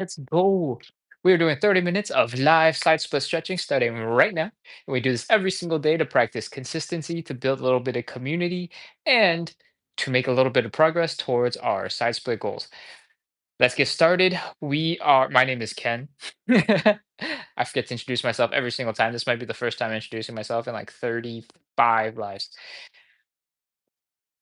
Let's go. We are doing 30 minutes of live side split stretching starting right now. And we do this every single day to practice consistency, to build a little bit of community, and to make a little bit of progress towards our side split goals. Let's get started. My name is Ken. I forget to introduce myself every single time. This might be the first time introducing myself in like 35 lives.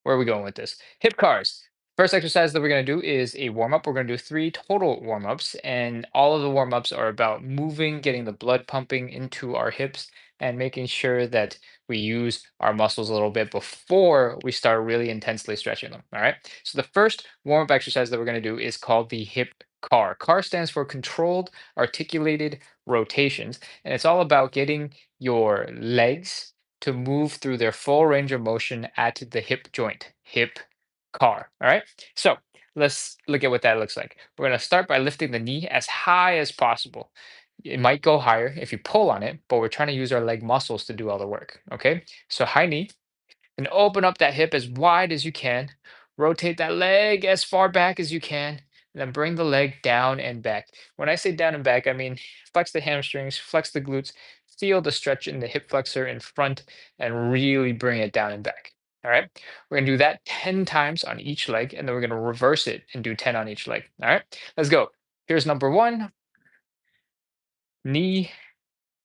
Where are we going with this? Hip cars. First exercise that we're going to do is a warm up. We're going to do three total warm ups, and all of the warm ups are about moving, getting the blood pumping into our hips, and making sure that we use our muscles a little bit before we start really intensely stretching them. All right. So, the first warm up exercise that we're going to do is called the hip car. CAR stands for controlled articulated rotations, and it's all about getting your legs to move through their full range of motion at the hip joint, hip car. All right. So let's look at what that looks like. We're going to start by lifting the knee as high as possible. It might go higher if you pull on it, but we're trying to use our leg muscles to do all the work. Okay. So high knee, and open up that hip as wide as you can. Rotate that leg as far back as you can. And then bring the leg down and back. When I say down and back, I mean flex the hamstrings, flex the glutes, feel the stretch in the hip flexor in front, and really bring it down and back. All right. We're going to do that 10 times on each leg, and then we're going to reverse it and do 10 on each leg. All right. Let's go. Here's number one: knee,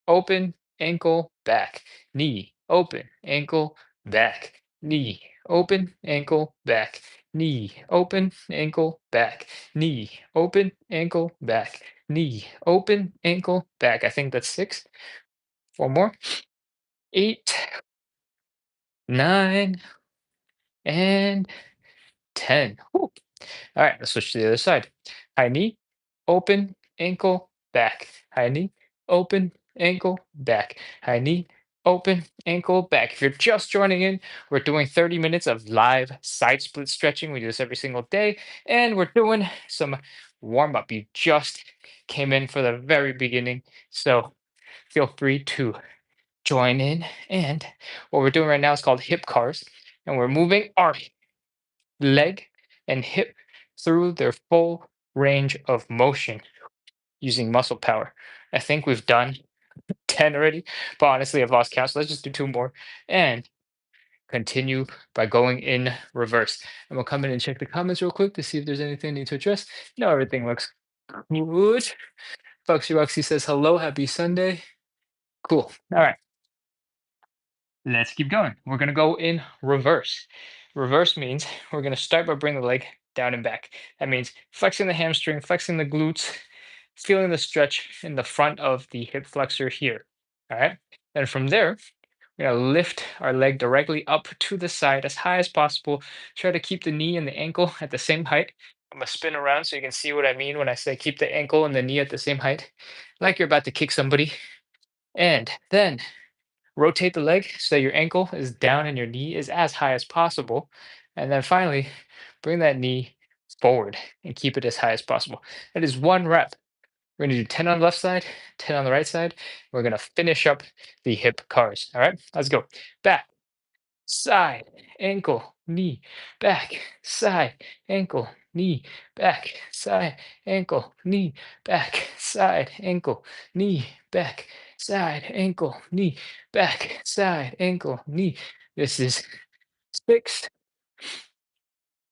open, ankle, back, knee, open, ankle, back, knee, open, ankle, back, knee, open, ankle, back, knee, open, ankle, back, knee, open, ankle, back. I think that's six. Four more. Eight, nine, and 10. Whew. All right, let's switch to the other side. High knee, open, ankle, back. High knee, open, ankle, back. High knee, open, ankle, back. If you're just joining in, we're doing 30 minutes of live side split stretching. We do this every single day, and we're doing some warm up. You just came in for the very beginning, so feel free to join in. And what we're doing right now is called hip cars, and we're moving our leg and hip through their full range of motion using muscle power. I think we've done 10 already, but honestly, I've lost count. So let's just do two more and continue by going in reverse. And we'll come in and check the comments real quick to see if there's anything I need to address. No, everything looks good. Foxy Roxy says hello, happy Sunday. Cool. All right. Let's keep going. We're going to go in reverse. Reverse means we're going to start by bringing the leg down and back. That means flexing the hamstring, flexing the glutes, feeling the stretch in the front of the hip flexor here. All right. Then from there, we're going to lift our leg directly up to the side as high as possible. Try to keep the knee and the ankle at the same height. I'm going to spin around so you can see what I mean when I say keep the ankle and the knee at the same height, like you're about to kick somebody. And then rotate the leg so your ankle is down and your knee is as high as possible. And then finally, bring that knee forward and keep it as high as possible. That is one rep. We're going to do 10 on the left side, 10 on the right side. We're going to finish up the hip cars. All right, let's go. Back, side, ankle, knee, back, side, ankle, knee, back, side, ankle, knee, back, side, ankle, knee, back, side, ankle, knee, back, side, ankle, knee. This is six,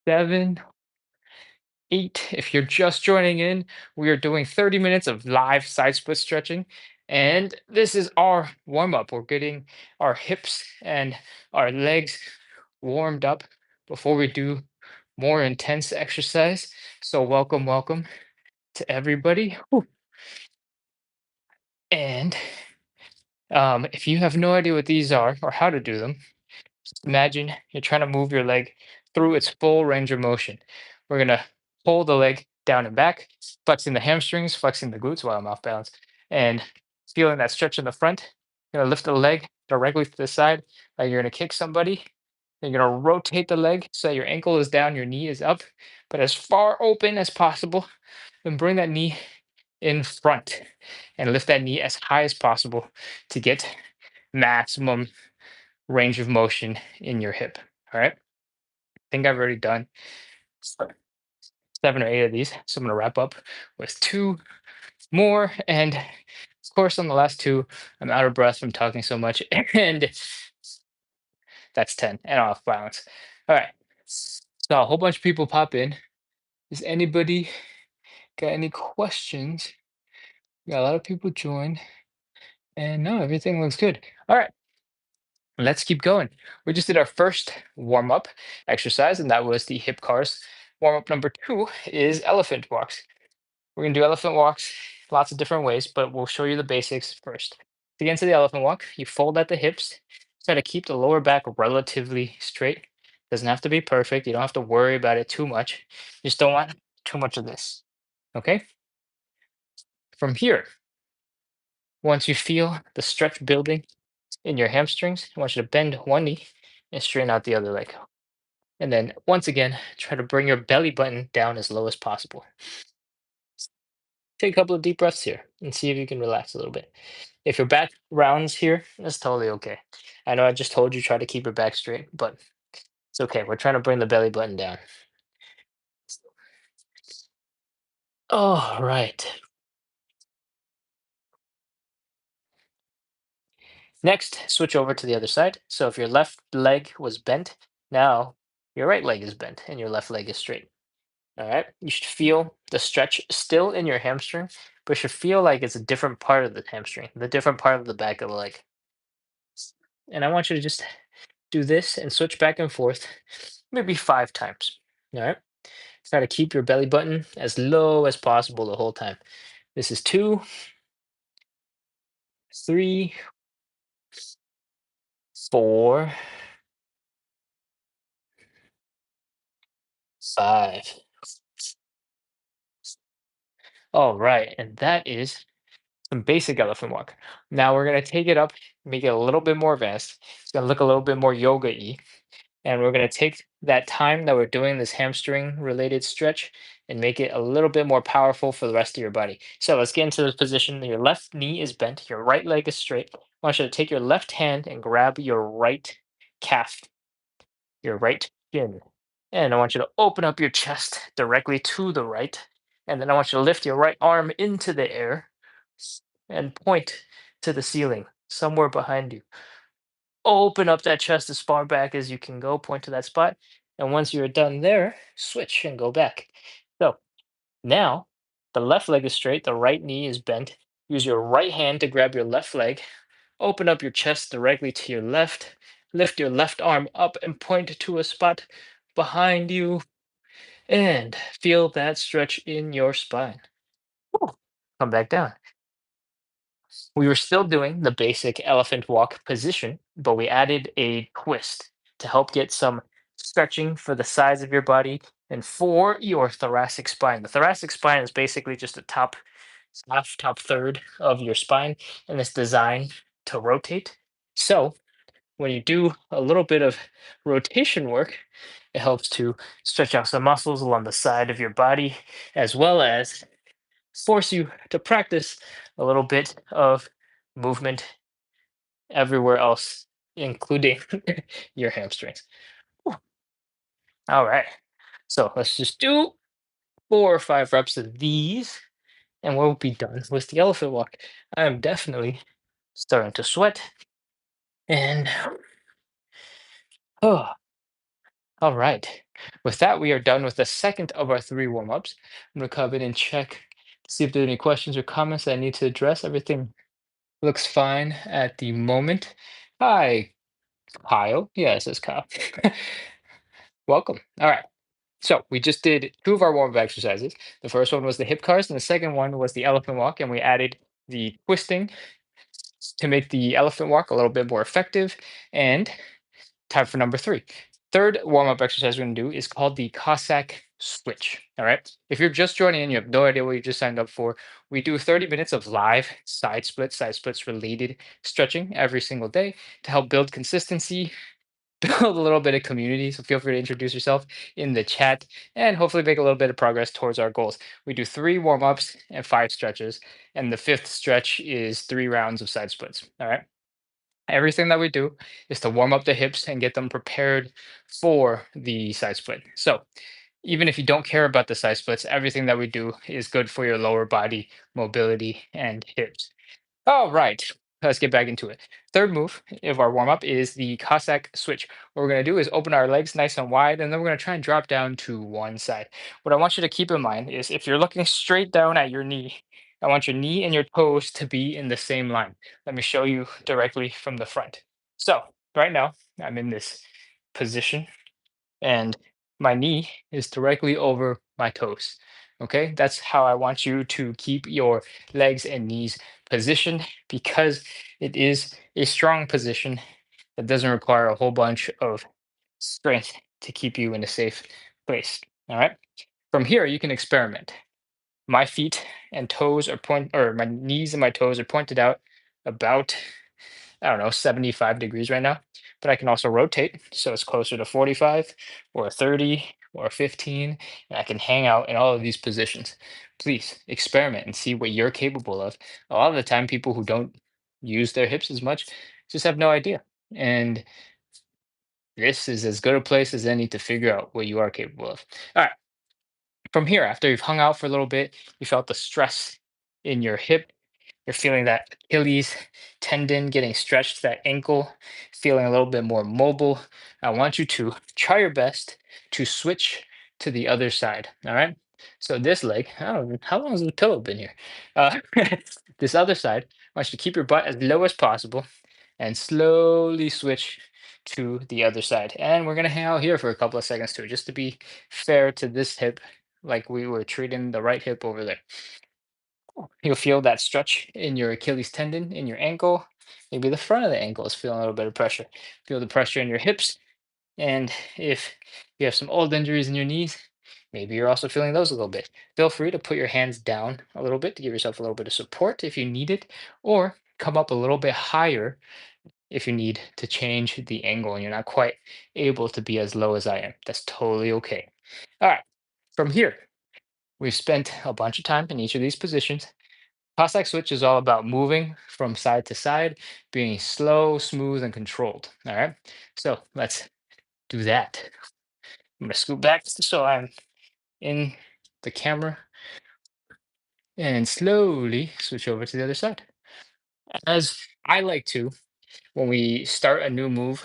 seven, eight. If you're just joining in, we are doing 30 minutes of live side split stretching. And this is our warm up. We're getting our hips and our legs warmed up before we do more intense exercise. So, welcome, welcome to everybody. Whew. And if you have no idea what these are or how to do them, imagine you're trying to move your leg through its full range of motion. We're going to pull the leg down and back, flexing the hamstrings, flexing the glutes while I'm off balance, and feeling that stretch in the front. You're going to lift the leg directly to the side, like you're going to kick somebody. Then you're going to rotate the leg so that your ankle is down, your knee is up, but as far open as possible. Then bring that knee in front and lift that knee as high as possible to get maximum range of motion in your hip. All right. I think I've already done 7 or 8 of these. So I'm gonna wrap up with 2 more. And of course, on the last 2, I'm out of breath from talking so much. And that's 10 and off balance. All right. So a whole bunch of people pop in. Does anybody got any questions? We got a lot of people join. And no, everything looks good. All right. Let's keep going. We just did our first warm up exercise, and that was the hip cars. Warm up number 2 is elephant walks. We're going to do elephant walks lots of different ways, but we'll show you the basics first. To get into the elephant walk, you fold at the hips, try to keep the lower back relatively straight. Doesn't have to be perfect. You don't have to worry about it too much. You just don't want too much of this. Okay? From here, once you feel the stretch building in your hamstrings, I want you to bend one knee and straighten out the other leg. And then once again, try to bring your belly button down as low as possible. Take a couple of deep breaths here and see if you can relax a little bit. If your back rounds here, that's totally okay. I know I just told you try to keep your back straight, but it's okay. We're trying to bring the belly button down. All right. Next, switch over to the other side. So if your left leg was bent, now your right leg is bent and your left leg is straight. All right. You should feel the stretch still in your hamstring, but you should feel like it's a different part of the hamstring, the different part of the back of the leg. And I want you to just do this and switch back and forth maybe 5 times. All right. Try to keep your belly button as low as possible the whole time. This is 2, 3, 4, 5. All right. And that is some basic elephant walk. Now we're going to take it up, make it a little bit more advanced. It's going to look a little bit more yoga-y. And we're going to take that time that we're doing this hamstring related stretch and make it a little bit more powerful for the rest of your body. So let's get into this position. Your left knee is bent, your right leg is straight. I want you to take your left hand and grab your right calf, your right shin. And I want you to open up your chest directly to the right. And then I want you to lift your right arm into the air and point to the ceiling somewhere behind you. Open up that chest as far back as you can go, point to that spot. And once you're done there, switch and go back. So now the left leg is straight, the right knee is bent. Use your right hand to grab your left leg. Open up your chest directly to your left. Lift your left arm up and point to a spot behind you. And feel that stretch in your spine. Whew. Come back down. We were still doing the basic elephant walk position, but we added a twist to help get some stretching for the sides of your body and for your thoracic spine. The thoracic spine is basically just the top half, top third of your spine, and it's designed to rotate. So when you do a little bit of rotation work, it helps to stretch out some muscles along the side of your body, as well as force you to practice a little bit of movement everywhere else, including your hamstrings. Whew. All right. So let's just do 4 or 5 reps of these, and we'll be done with the elephant walk. I am definitely starting to sweat. And oh, all right. With that, we are done with the second of our 3 warm-ups. I'm going to come in and check to see if there are any questions or comments that I need to address. Everything looks fine at the moment. Hi, Kyle. Yeah, it says Kyle. Welcome. All right. So we just did 2 of our warm-up exercises. The first one was the hip cars, and the second one was the elephant walk, and we added the twisting to make the elephant walk a little bit more effective. And time for number 3. Third warm-up exercise we're going to do is called the Cossack switch. All right. If you're just joining in, you have no idea what you just signed up for. We do 30 minutes of live side splits related stretching every single day to help build consistency, build a little bit of community. So feel free to introduce yourself in the chat and hopefully make a little bit of progress towards our goals. We do 3 warm-ups and 5 stretches, and the 5th stretch is 3 rounds of side splits. All right. Everything that we do is to warm up the hips and get them prepared for the side split. So even if you don't care about the side splits, everything that we do is good for your lower body mobility and hips. All right, let's get back into it. Third move of our warm up is the Cossack switch. What we're going to do is open our legs nice and wide, and then we're going to try and drop down to one side. What I want you to keep in mind is if you're looking straight down at your knee, I want your knee and your toes to be in the same line. Let me show you directly from the front. So, right now, I'm in this position and my knee is directly over my toes. Okay, that's how I want you to keep your legs and knees positioned because it is a strong position that doesn't require a whole bunch of strength to keep you in a safe place. All right, from here, you can experiment. My feet and toes are or my knees and my toes are pointed out about, I don't know, 75 degrees right now, but I can also rotate. So it's closer to 45 or 30 or 15, and I can hang out in all of these positions. Please experiment and see what you're capable of. A lot of the time, people who don't use their hips as much just have no idea. And this is as good a place as any to figure out what you are capable of. All right. From here, after you've hung out for a little bit, you felt the stress in your hip, you're feeling that Achilles tendon getting stretched, that ankle feeling a little bit more mobile. I want you to try your best to switch to the other side. All right. So this leg, I don't know, how long has the pillow been here? Uh, this other side, I want you to keep your butt as low as possible and slowly switch to the other side. And we're going to hang out here for a couple of seconds too, just to be fair to this hip, like we were treating the right hip over there. You'll feel that stretch in your Achilles tendon, in your ankle. Maybe the front of the ankle is feeling a little bit of pressure. Feel the pressure in your hips. And if you have some old injuries in your knees, maybe you're also feeling those a little bit. Feel free to put your hands down a little bit to give yourself a little bit of support if you need it, or come up a little bit higher if you need to change the angle and you're not quite able to be as low as I am. That's totally okay. All right. From here, we've spent a bunch of time in each of these positions. Cossack switch is all about moving from side to side, being slow, smooth, and controlled. All right. So let's do that. I'm gonna scoot back so I'm in the camera and slowly switch over to the other side. As I like to, when we start a new move,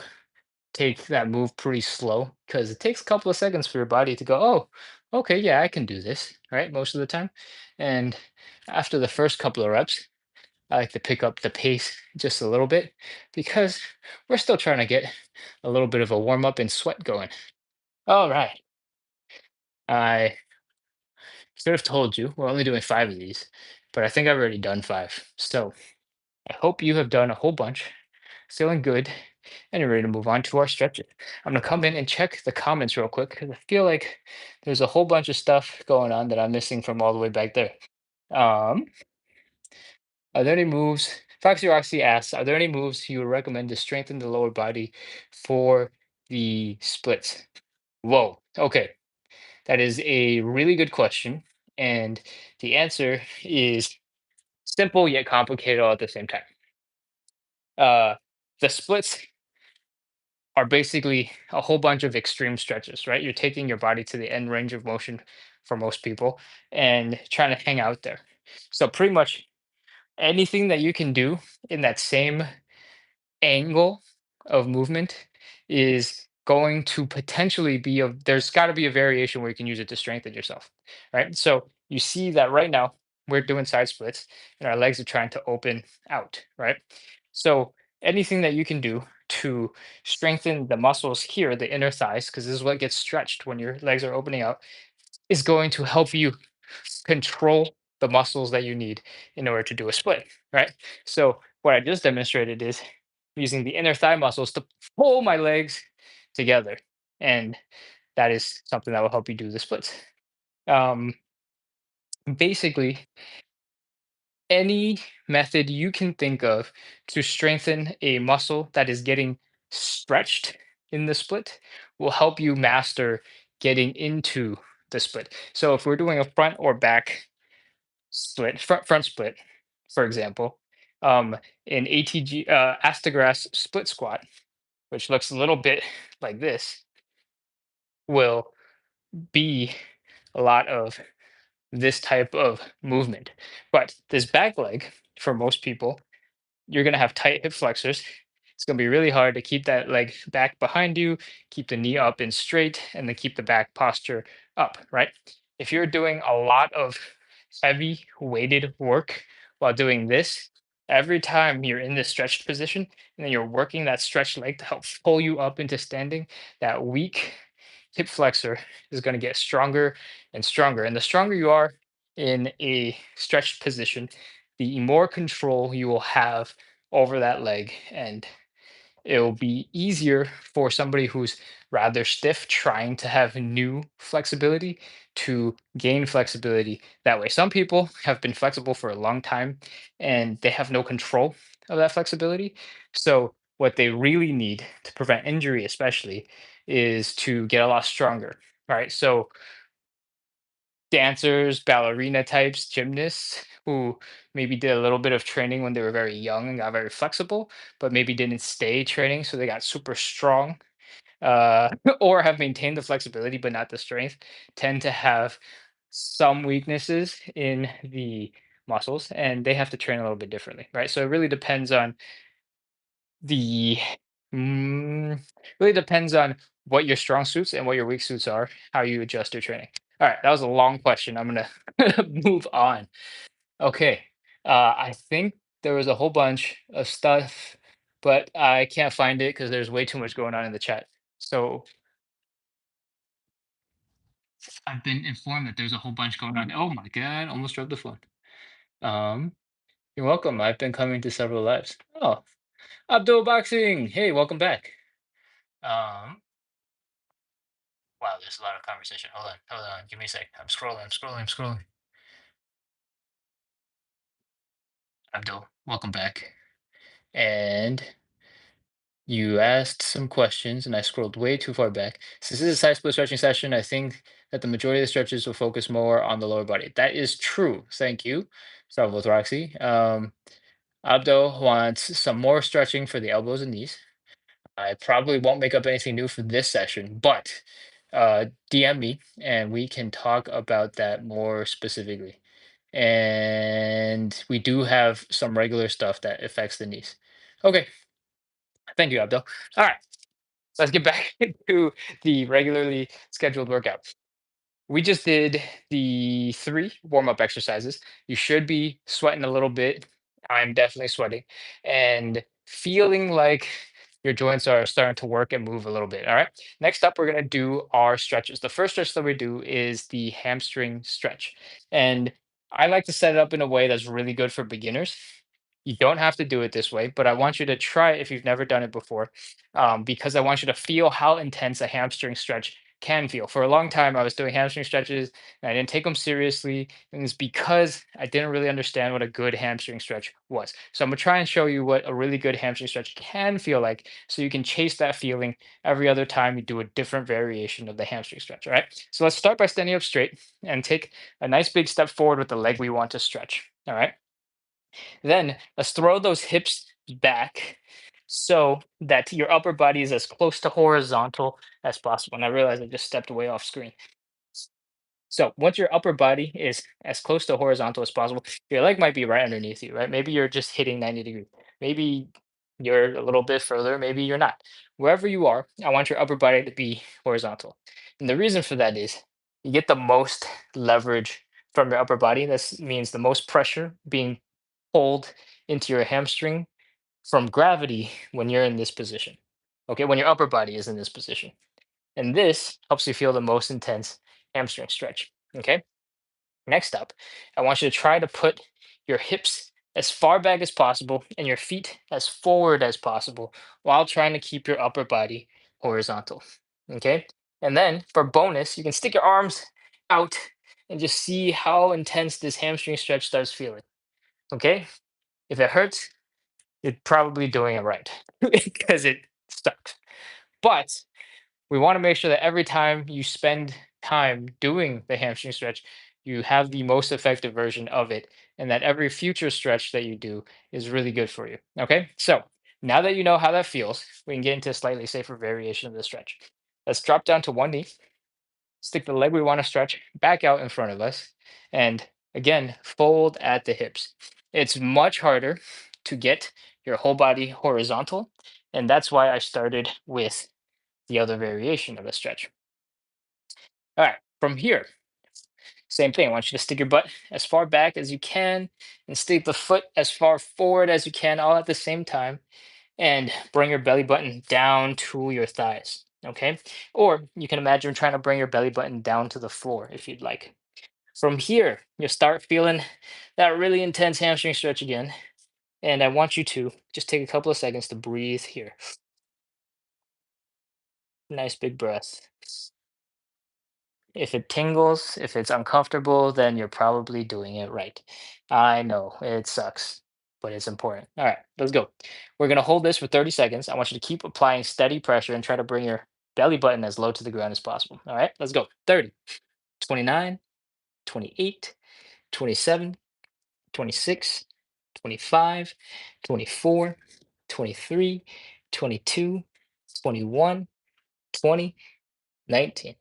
take that move pretty slow because it takes a couple of seconds for your body to go, oh, okay, yeah, I can do this, right? Most of the time. And after the first couple of reps, I like to pick up the pace just a little bit because we're still trying to get a little bit of a warm up and sweat going. All right. I should have told you we're only doing five of these, but I think I've already done five. So I hope you have done a whole bunch, feeling good, and you're ready to move on to our stretches. I'm going to come in and check the comments real quick because I feel like there's a whole bunch of stuff going on that I'm missing from all the way back there. Um, Are there any moves? Foxy Roxy asks, are there any moves you would recommend to strengthen the lower body for the splits? Whoa. Okay. That is a really good question. And the answer is simple yet complicated all at the same time. Uh, the splits are basically a whole bunch of extreme stretches, right? You're taking your body to the end range of motion for most people and trying to hang out there. So, pretty much anything that you can do in that same angle of movement is going to potentially be there's got to be a variation where you can use it to strengthen yourself, right? So you see that right now we're doing side splits and our legs are trying to open out, right? So anything that you can do to strengthen the muscles here, the inner thighs, because this is what gets stretched when your legs are opening out, is going to help you control the muscles that you need in order to do a split, right? So what I just demonstrated is using the inner thigh muscles to pull my legs together. And that is something that will help you do the splits. Um, Basically, any method you can think of to strengthen a muscle that is getting stretched in the split will help you master getting into the split. So if we're doing a front or back split, front split, for example, in ATG Astagrass split squat, which looks a little bit like this, will be a lot of this type of movement. But this back leg, for most people, you're going to have tight hip flexors. It's going to be really hard to keep that leg back behind you, keep the knee up and straight, and then keep the back posture up, right? If you're doing a lot of heavy weighted work while doing this, every time you're in this stretched position and then you're working that stretched leg to help pull you up into standing, that weak hip flexor is going to get stronger and stronger. And the stronger you are in a stretched position, the more control you will have over that leg, and it'll be easier for somebody who's rather stiff trying to have new flexibility to gain flexibility that way. Some people have been flexible for a long time and they have no control of that flexibility. So what they really need to prevent injury especially is to get a lot stronger, right? So dancers, ballerina types, gymnasts who maybe did a little bit of training when they were very young and got very flexible, but maybe didn't stay training, so they got super strong, or have maintained the flexibility but not the strength, tend to have some weaknesses in the muscles, and they have to train a little bit differently, right? So it the mm, really depends on what your strong suits and what your weak suits are, how you adjust your training. All right, that was a long question. I'm gonna move on. Okay, I think there was a whole bunch of stuff, but I can't find it because there's way too much going on in the chat. So I've been informed that there's a whole bunch going on. Oh my God, almost dropped the phone. Um, you're welcome. I've been coming to several lives. Oh, Abdul Boxing. Hey, welcome back. Um, Wow, there's a lot of conversation. Hold on. Give me a sec. I'm scrolling. Abdul, welcome back. And you asked some questions, and I scrolled way too far back. Since this is a side split stretching session, I think that the majority of the stretches will focus more on the lower body. That is true. Thank you, Salvatore. Abdul wants some more stretching for the elbows and knees. I probably won't make up anything new for this session, but DM me and we can talk about that more specifically. And we do have some regular stuff that affects the knees. Okay, thank you, Abdul. All right, let's get back to the regularly scheduled workout. We just did the 3 warm-up exercises. You should be sweating a little bit. I'm definitely sweating and feeling like your joints are starting to work and move a little bit. All right. Next up, we're going to do our stretches. The first stretch that we do is the hamstring stretch. And I like to set it up in a way that's really good for beginners. You don't have to do it this way, but I want you to try it if you've never done it before, because I want you to feel how intense a hamstring stretch can feel. For a long time, I was doing hamstring stretches and I didn't take them seriously. And it's because I didn't really understand what a good hamstring stretch was. So I'm going to try and show you what a really good hamstring stretch can feel like so you can chase that feeling every other time you do a different variation of the hamstring stretch. All right. So let's start by standing up straight and take a nice big step forward with the leg we want to stretch. All right. Then let's throw those hips back so that your upper body is as close to horizontal as possible. And I realize I just stepped away off screen. So once your upper body is as close to horizontal as possible, your leg might be right underneath you, right? Maybe you're just hitting 90 degrees. Maybe you're a little bit further, maybe you're not. Wherever you are, I want your upper body to be horizontal. And the reason for that is you get the most leverage from your upper body. This means the most pressure being pulled into your hamstring from gravity when you're in this position. Okay, when your upper body is in this position. And this helps you feel the most intense hamstring stretch. Okay, next up, I want you to try to put your hips as far back as possible and your feet as forward as possible while trying to keep your upper body horizontal. Okay, and then for bonus, you can stick your arms out and just see how intense this hamstring stretch starts feeling. Okay, if it hurts, you're probably doing it right because it sucks. But we want to make sure that every time you spend time doing the hamstring stretch, you have the most effective version of it, and that every future stretch that you do is really good for you. Okay, so now that you know how that feels, we can get into a slightly safer variation of the stretch. Let's drop down to one knee, stick the leg we want to stretch back out in front of us, and again, fold at the hips. It's much harder to get your whole body horizontal, and that's why I started with the other variation of a stretch. All right, from here, same thing. I want you to stick your butt as far back as you can and stick the foot as far forward as you can, all at the same time, and bring your belly button down to your thighs. Okay. Or you can imagine trying to bring your belly button down to the floor if you'd like. From here, you'll start feeling that really intense hamstring stretch again. And I want you to just take a couple of seconds to breathe here. Nice big breath. If it tingles, if it's uncomfortable, then you're probably doing it right. I know it sucks, but it's important. All right, let's go. We're going to hold this for 30 seconds. I want you to keep applying steady pressure and try to bring your belly button as low to the ground as possible. All right, let's go. 30, 29, 28, 27, 26, 25, 24, 23, 22, 21, 20, 19.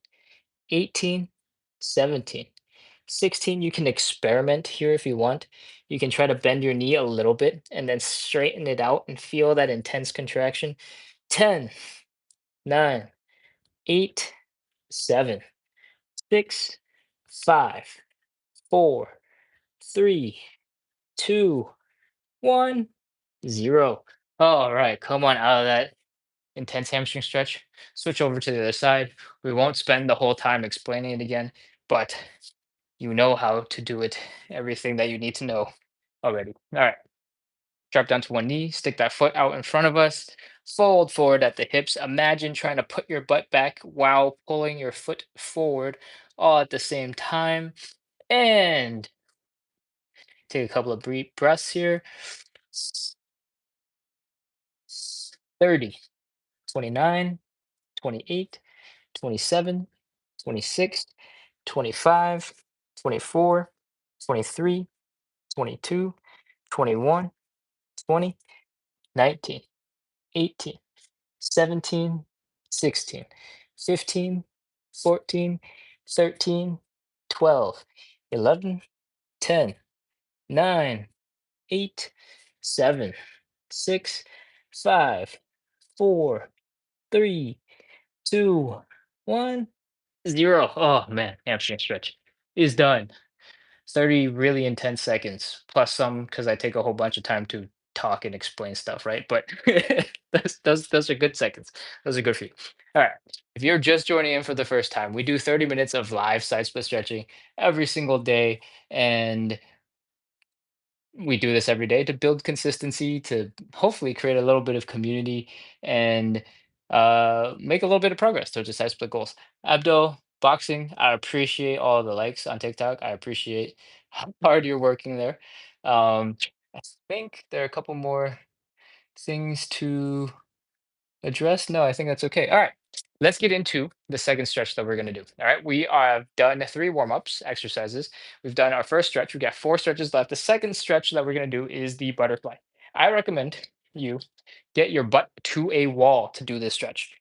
18, 17, 16. You can experiment here if you want. You can try to bend your knee a little bit and then straighten it out and feel that intense contraction. 10, 9, 8, 7, 6, 5, 4, 3, 2, 1, 0. All right, come on out of that intense hamstring stretch. Switch over to the other side. We won't spend the whole time explaining it again, but you know how to do it, everything that you need to know already. All right, drop down to one knee, stick that foot out in front of us, fold forward at the hips. Imagine trying to put your butt back while pulling your foot forward all at the same time. And take a couple of brief breaths here. 30, 29, 28, 27, 26, 25, 24, 23, 22, 21, 20, 19, 18, 17, 16, 15, 14, 13, 12, 11, 10, 9, 8, 7, 6, 5, 4, 3, 2, 1, 0. Oh man, hamstring stretch is done. 30 really intense seconds plus some because I take a whole bunch of time to talk and explain stuff, right? But those are good seconds. Those are good for you. All right. If you're just joining in for the first time, we do 30 minutes of live side split stretching every single day. And we do this every day to build consistency, to hopefully create a little bit of community and make a little bit of progress towards the side split goals. Abdo, boxing, I appreciate all the likes on TikTok. I appreciate how hard you're working there. I think there are a couple more things to address? No, I think that's okay. All right. Let's get into the second stretch that we're going to do. All right. We have done three warm-ups exercises. We've done our first stretch. We've got four stretches left. The second stretch that we're going to do is the butterfly. I recommend you get your butt to a wall to do this stretch.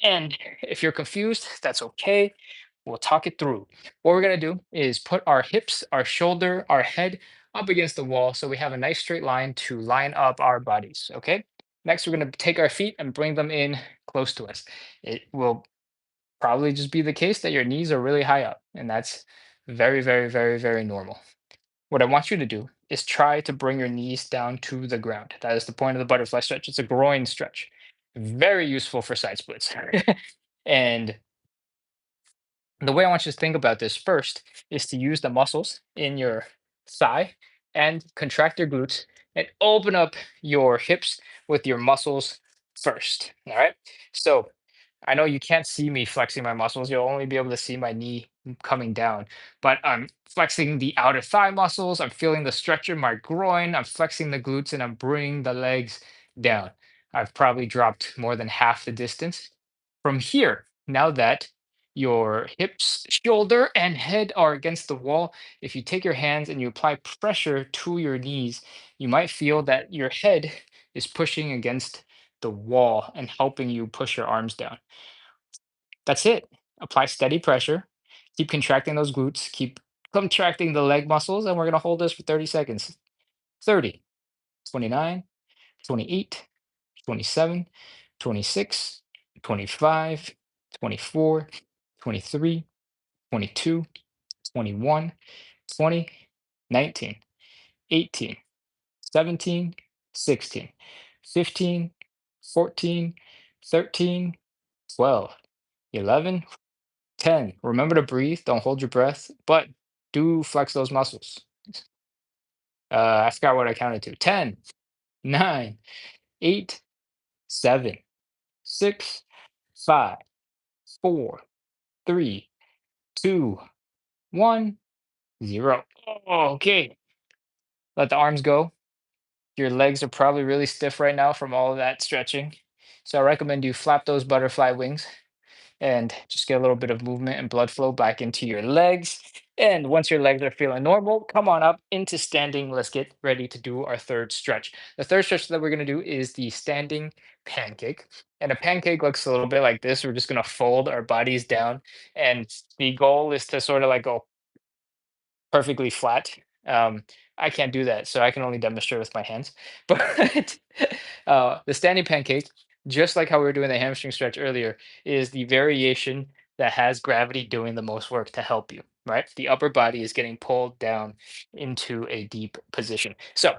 And if you're confused, that's okay. We'll talk it through. What we're going to do is put our hips, our shoulder, our head up against the wall so we have a nice straight line to line up our bodies. Okay. Next, we're going to take our feet and bring them in close to us. It will probably just be the case that your knees are really high up, and that's very, very, very, very normal. What I want you to do is try to bring your knees down to the ground. That is the point of the butterfly stretch. It's a groin stretch. Very useful for side splits. And the way I want you to think about this first is to use the muscles in your thigh and contract your glutes and open up your hips with your muscles first. All right. So I know you can't see me flexing my muscles. You'll only be able to see my knee coming down, but I'm flexing the outer thigh muscles. I'm feeling the stretch in my groin. I'm flexing the glutes and I'm bringing the legs down. I've probably dropped more than half the distance. From here, now that your hips, shoulder, and head are against the wall, if you take your hands and you apply pressure to your knees, you might feel that your head is pushing against the wall and helping you push your arms down. That's it. Apply steady pressure. Keep contracting those glutes. Keep contracting the leg muscles. And we're going to hold this for 30 seconds. 30, 29, 28, 27, 26, 25, 24, 23, 22, 21, 20, 19, 18, 17, 16, 15, 14, 13, 12, 11, 10. Remember to breathe. Don't hold your breath, but do flex those muscles. I forgot what I counted to. 10, 9, 8, 7, 6, 5, 4, 3, 2, 1, 0. Okay. Let the arms go. Your legs are probably really stiff right now from all of that stretching. So I recommend you flap those butterfly wings and just get a little bit of movement and blood flow back into your legs. And once your legs are feeling normal, come on up into standing. Let's get ready to do our third stretch. The third stretch that we're going to do is the standing pancake. And a pancake looks a little bit like this. We're just going to fold our bodies down. And the goal is to sort of like go perfectly flat. Um, I can't do that, so I can only demonstrate with my hands. But the standing pancake, just like how we were doing the hamstring stretch earlier, is the variation that has gravity doing the most work to help you, right? The upper body is getting pulled down into a deep position. So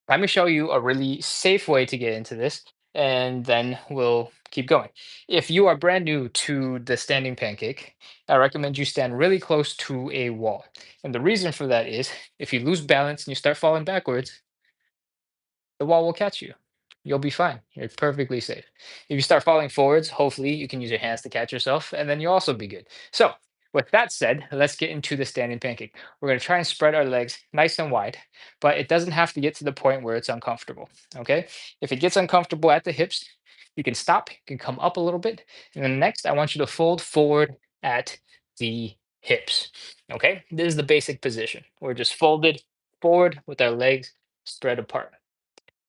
let me show you a really safe way to get into this, and then we'll keep going. If you are brand new to the standing pancake, I recommend you stand really close to a wall. And the reason for that is if you lose balance and you start falling backwards, the wall will catch you. You'll be fine. You're perfectly safe. If you start falling forwards, hopefully you can use your hands to catch yourself, and then you'll also be good. So, with that said, let's get into the standing pancake. We're going to try and spread our legs nice and wide, but it doesn't have to get to the point where it's uncomfortable. Okay. If it gets uncomfortable at the hips, you can stop, you can come up a little bit. And then next, I want you to fold forward at the hips. Okay. This is the basic position. We're just folded forward with our legs spread apart.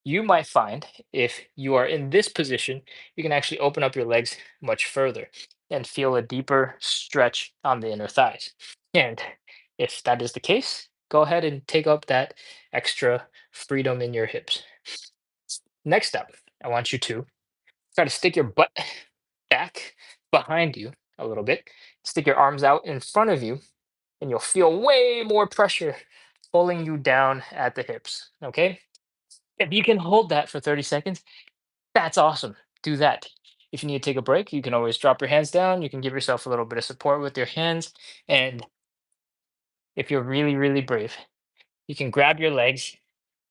You might find if you are in this position, you can actually open up your legs much further and feel a deeper stretch on the inner thighs. And if that is the case, go ahead and take up that extra freedom in your hips. Next up, I want you to try to stick your butt back behind you a little bit, stick your arms out in front of you, and you'll feel way more pressure pulling you down at the hips. Okay. If you can hold that for 30 seconds, that's awesome. Do that. If you need to take a break, you can always drop your hands down. You can give yourself a little bit of support with your hands. And if you're really, really brave, you can grab your legs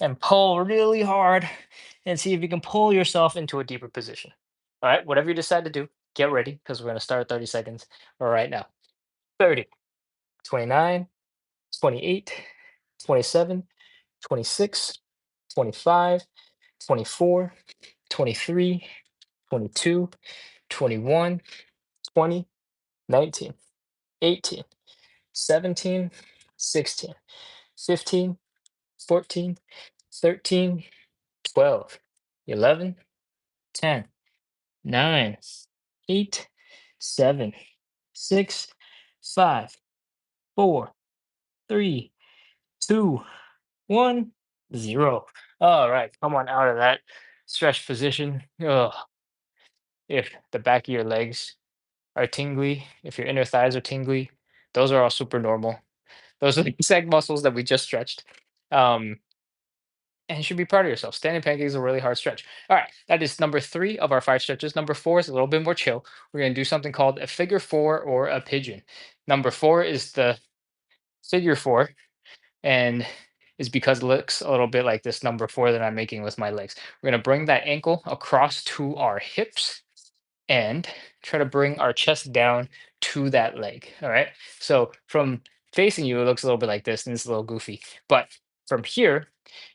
and pull really hard and see if you can pull yourself into a deeper position. All right, whatever you decide to do, get ready because we're going to start 30 seconds right now. 30, 29, 28, 27, 26, 25, 24, 23, 22, 21, 20, 19, 18, 17, 16, 15, 14, 13, 12, 11, 10, 9, 8, 7, 6, 5, 4, 3, 2, 1, 0. All right, come on out of that stretch position. Ugh. If the back of your legs are tingly, if your inner thighs are tingly, those are all super normal. Those are the exact muscles that we just stretched. Um, and you should be proud of yourself. Standing pancake is a really hard stretch. All right, that is number three of our five stretches. Number four is a little bit more chill. We're going to do something called a figure four or a pigeon. Number four is the figure four, and is because it looks a little bit like this number four that I'm making with my legs. We're going to bring that ankle across to our hips and try to bring our chest down to that leg. All right. So from facing you, it looks a little bit like this, and it's a little goofy. But from here,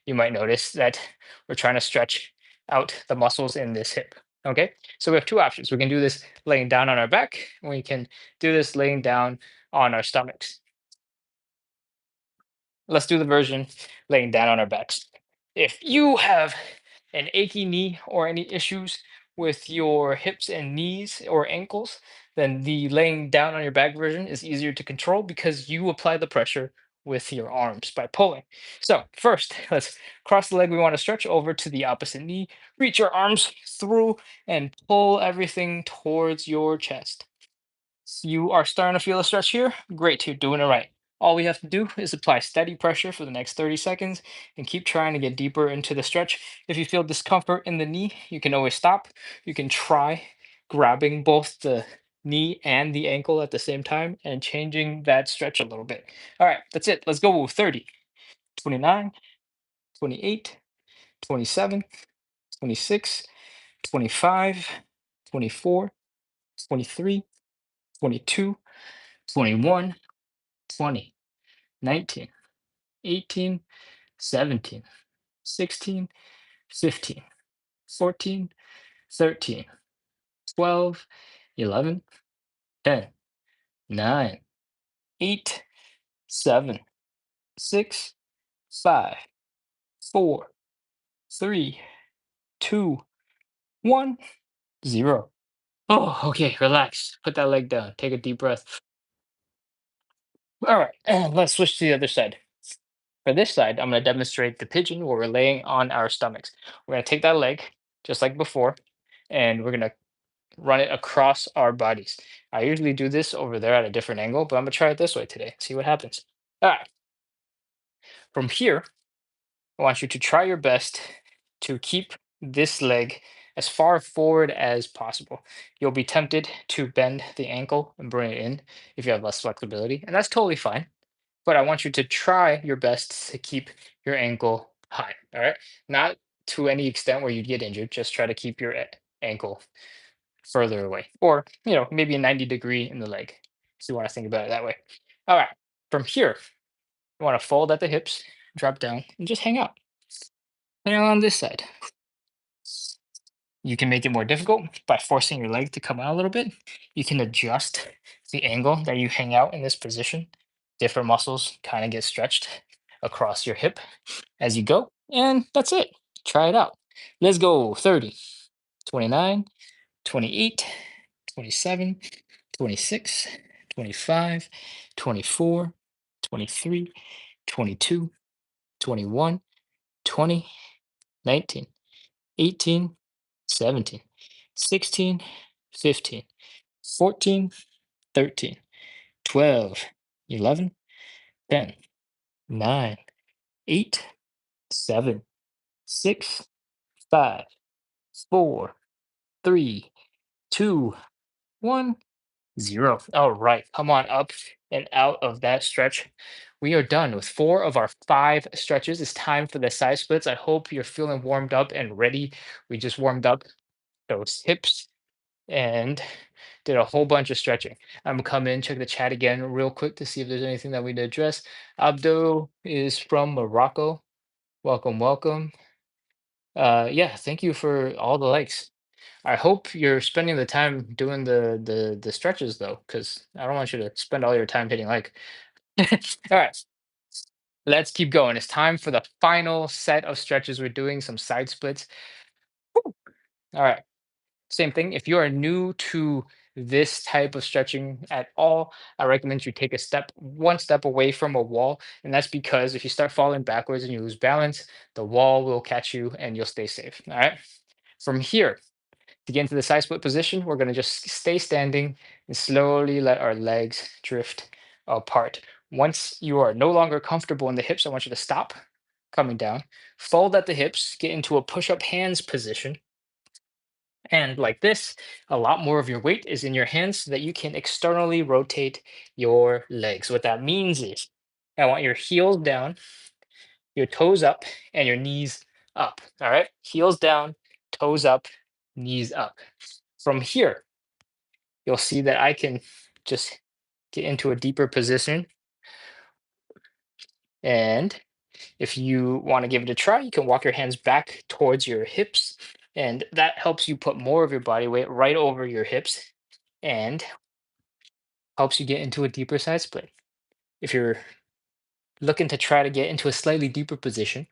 you might notice that we're trying to stretch out the muscles in this hip. Okay. So we have two options. We can do this laying down on our back, and we can do this laying down on our stomachs. Let's do the version laying down on our backs. If you have an achy knee or any issues with your hips and knees or ankles, then the laying down on your back version is easier to control because you apply the pressure with your arms by pulling. So first, let's cross the leg we want to stretch over to the opposite knee. Reach your arms through and pull everything towards your chest. You are starting to feel a stretch here. Great, you're doing it right. All we have to do is apply steady pressure for the next 30 seconds and keep trying to get deeper into the stretch. If you feel discomfort in the knee, you can always stop. You can try grabbing both the knee and the ankle at the same time and changing that stretch a little bit. All right, that's it. Let's go. 30, 29, 28, 27, 26, 25, 24, 23, 22, 21, 20, 19, 18, 17, 16, 15, 14, 13, 12, 11, 10, 9, 8, 7, 6, 5, 4, 3, 2, 1, 0. Oh, okay, relax. Put that leg down. Take a deep breath. All right, and let's switch to the other side. For this side, I'm going to demonstrate the pigeon where we're laying on our stomachs. We're going to take that leg, just like before, and we're going to run it across our bodies. I usually do this over there at a different angle, but I'm going to try it this way today. See what happens. All right, from here, I want you to try your best to keep this leg as far forward as possible. You'll be tempted to bend the ankle and bring it in if you have less flexibility, and that's totally fine. But I want you to try your best to keep your ankle high. All right. Not to any extent where you'd get injured. Just try to keep your ankle further away, or maybe a 90-degree in the leg. So you want to think about it that way. All right. From here, you want to fold at the hips, drop down, and just hang out. Hang out on this side. You can make it more difficult by forcing your leg to come out a little bit. You can adjust the angle that you hang out in this position. Different muscles kind of get stretched across your hip as you go. And that's it. Try it out. Let's go. 30, 29, 28, 27, 26, 25, 24, 23, 22, 21, 20, 19, 18, 17, 16, 15, 14, 13, 12, 11, 10, 9, 8, 7, 6, 5, 4, 3, 2, 1, 0. All right, come on up and out of that stretch. We are done with 4 of our 5 stretches. It's time for the side splits. I hope you're feeling warmed up and ready. We just warmed up those hips and did a whole bunch of stretching. I'm gonna come in, check the chat again real quick to see if there's anything that we need to address. Abdo is from Morocco. Welcome, welcome. Yeah, thank you for all the likes. I hope you're spending the time doing the stretches though, because I don't want you to spend all your time hitting like. All right, let's keep going. It's time for the final set of stretches. We're doing some side splits. All right. Same thing. If you are new to this type of stretching at all, I recommend you take one step away from a wall. And that's because if you start falling backwards and you lose balance, the wall will catch you and you'll stay safe. All right. From here, to get into the side split position, we're going to just stay standing and slowly let our legs drift apart. Once you are no longer comfortable in the hips, I want you to stop coming down, fold at the hips, get into a push up hands position. And like this, a lot more of your weight is in your hands so that you can externally rotate your legs. What that means is I want your heels down, your toes up, and your knees up. All right. Heels down, toes up, knees up. From here, you'll see that I can just get into a deeper position. And if you want to give it a try, you can walk your hands back towards your hips. And that helps you put more of your body weight right over your hips and helps you get into a deeper side split. If you're looking to try to get into a slightly deeper position,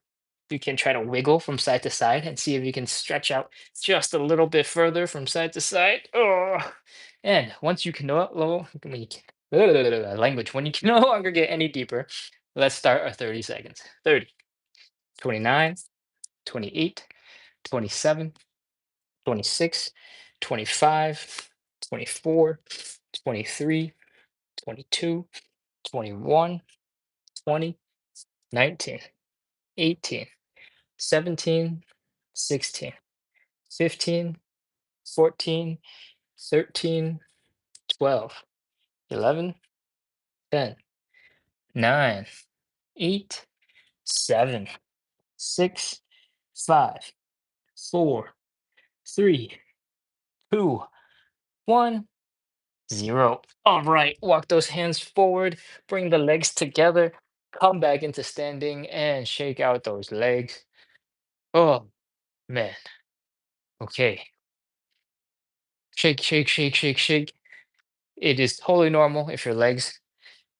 you can try to wiggle from side to side and see if you can stretch out just a little bit further from side to side. Oh, And once you can when you language, when you can no longer get any deeper, let's start our 30 seconds. 30, 29, 28, 27, 26, 25, 24, 23, 22, 21, 20, 19, 18, 17, 16, 15, 14, 13, 12, 11, 10, 9, 8, 7, 6, 5, 4, 3, 2, 1, 0. All right, walk those hands forward, bring the legs together, come back into standing and shake out those legs. Oh, man. Okay. Shake, shake, shake, shake, shake. It is totally normal if your legs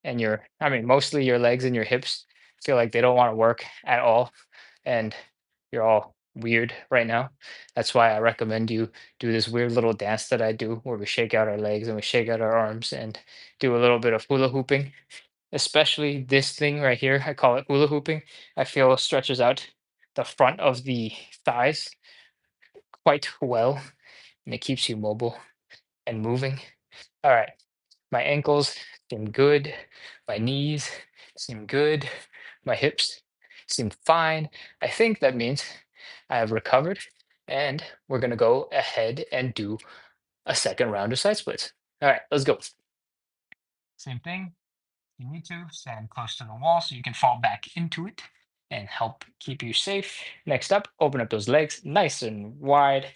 and I mean, mostly your legs and your hips feel like they don't want to work at all. And you're all weird right now. That's why I recommend you do this weird little dance that I do where we shake out our legs and we shake out our arms and do a little bit of hula hooping. Especially this thing right here, I call it hula hooping. I feel stretches out the front of the thighs quite well and it keeps you mobile and moving. All right. My ankles seem good. My knees seem good. My hips seem fine. I think that means I have recovered, and we're going to go ahead and do a second round of side splits. All right, let's go. Same thing. You need to stand close to the wall so you can fall back into it and help keep you safe. Next up, open up those legs nice and wide.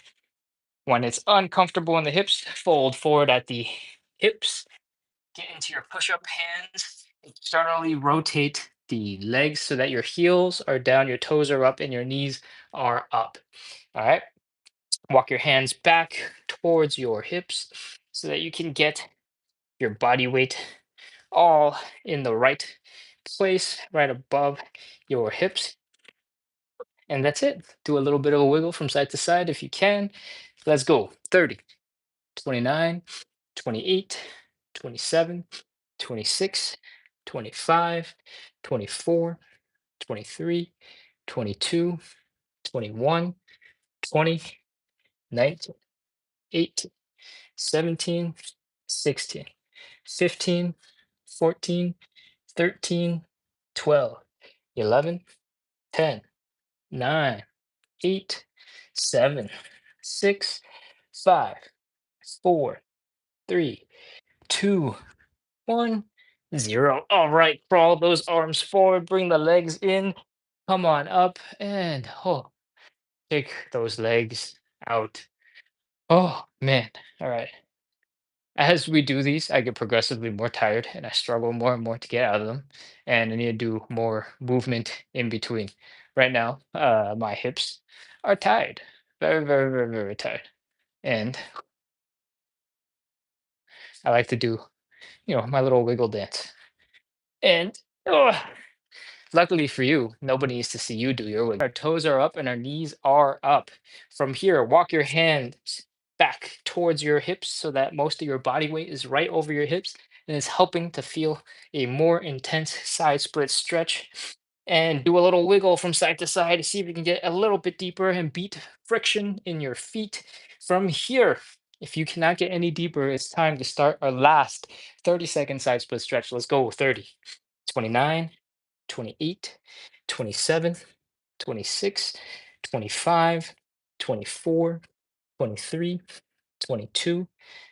When it's uncomfortable in the hips, fold forward at the hips. Get into your push-up hands. Externally rotate the legs so that your heels are down, your toes are up, and your knees are up. All right. Walk your hands back towards your hips so that you can get your body weight all in the right place, right above your hips. And that's it. Do a little bit of a wiggle from side to side if you can. Let's go. 30, 29, 28, 27, 26, 25, 24, 23, 22, 21, 20, 19, 18, 17, 16, 15, 14, 13, 12, 11, 10, 9, 8, 7, 6, 5, 4, 3, 2, 1, 0. All right, crawl those arms forward, bring the legs in, come on up, and take those legs out. Oh, man. All right. As we do these, I get progressively more tired and I struggle more and more to get out of them. And I need to do more movement in between. Right now, my hips are tired. Very, very, very, very tired. And I like to do, my little wiggle dance. And oh, luckily for you, nobody needs to see you do your wiggle. Our toes are up and our knees are up. From here, walk your hands back towards your hips so that most of your body weight is right over your hips and it's helping to feel a more intense side split stretch. And do a little wiggle from side to side to see if you can get a little bit deeper and beat friction in your feet. From here, if you cannot get any deeper, it's time to start our last 30-second side split stretch. Let's go. 30, 29, 28, 27, 26, 25, 24, 23, 22,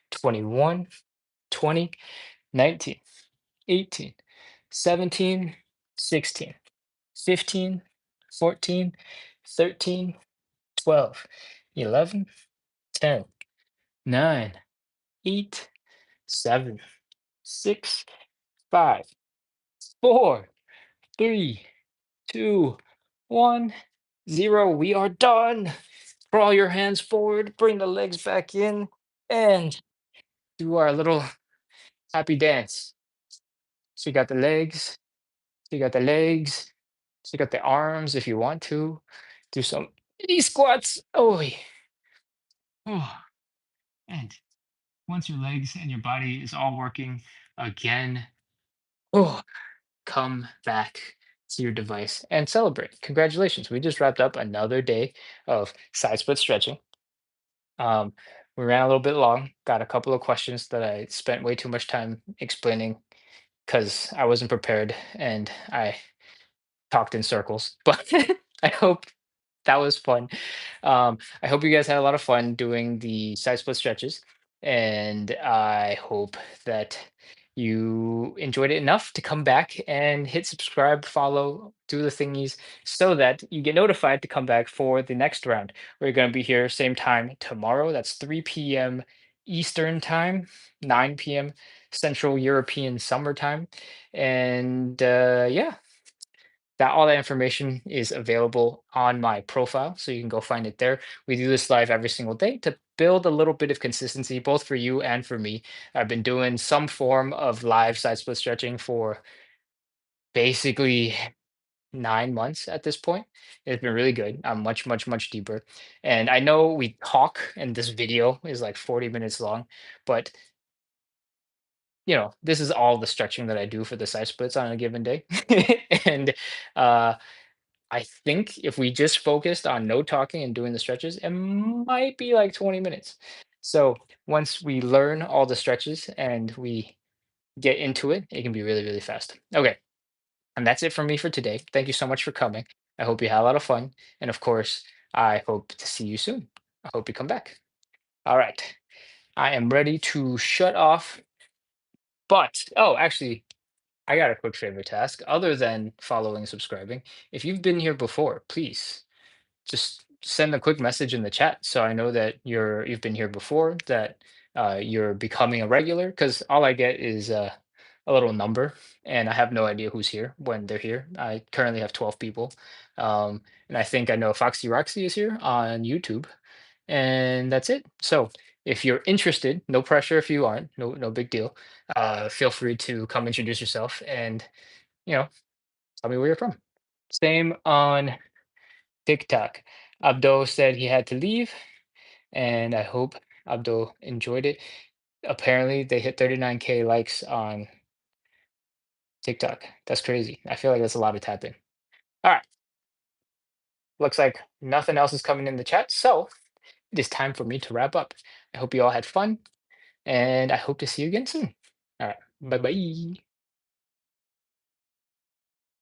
21, 20, 19, 18, 17, 16, 15, 14, 13, 12, 11, 10, 9, 8, 7, 6, 5, 4, 3, 2, 1, 0. We are done. Crawl your hands forward, bring the legs back in, and do our little happy dance. So you got the legs, so you got the legs, so you got the arms if you want to. Do some knee squats. Oh, yeah. Oh, and once your legs and your body is all working again, oh, come back to your device and celebrate. Congratulations. We just wrapped up another day of side split stretching. Um, we ran a little bit long, got a couple of questions that I spent way too much time explaining because I wasn't prepared and I talked in circles. But I hope that was fun. I hope you guys had a lot of fun doing the side split stretches, and I hope that you enjoyed it enough to come back and hit subscribe, follow, do the thingies so that you get notified to come back for the next round. We're going to be here same time tomorrow. That's 3 p.m. Eastern time, 9 p.m. Central European Summer Time. And yeah, that all that information is available on my profile, so you can go find it there. We do this live every single day to build a little bit of consistency, both for you and for me. I've been doing some form of live side split stretching for basically 9 months at this point. It's been really good. I'm much, much, much deeper. And I know we talk, and this video is like 40 minutes long, but this is all the stretching that I do for the side splits on a given day. And uh I think if we just focused on no talking and doing the stretches, it might be like 20 minutes. So once we learn all the stretches and we get into it, it can be really, really fast. Okay. And that's it from me for today. Thank you so much for coming. I hope you had a lot of fun. And of course, I hope to see you soon. I hope you come back. All right. I am ready to shut off. But, oh, actually, I got a quick favor to ask. Other than following and subscribing, if you've been here before, please just send a quick message in the chat so I know that you've been here before, that you're becoming a regular. Because all I get is a little number, and I have no idea who's here when they're here. I currently have 12 people, and I think I know Foxy Roxy is here on YouTube, and that's it. So if you're interested, no pressure if you aren't, no big deal. Feel free to come introduce yourself and you know tell me where you're from. Same on TikTok. Abdul said he had to leave, and I hope Abdul enjoyed it. Apparently, they hit 39K likes on TikTok. That's crazy. I feel like that's a lot of tapping. All right. Looks like nothing else is coming in the chat. So it is time for me to wrap up. I hope you all had fun, and I hope to see you again soon. All right. Bye bye.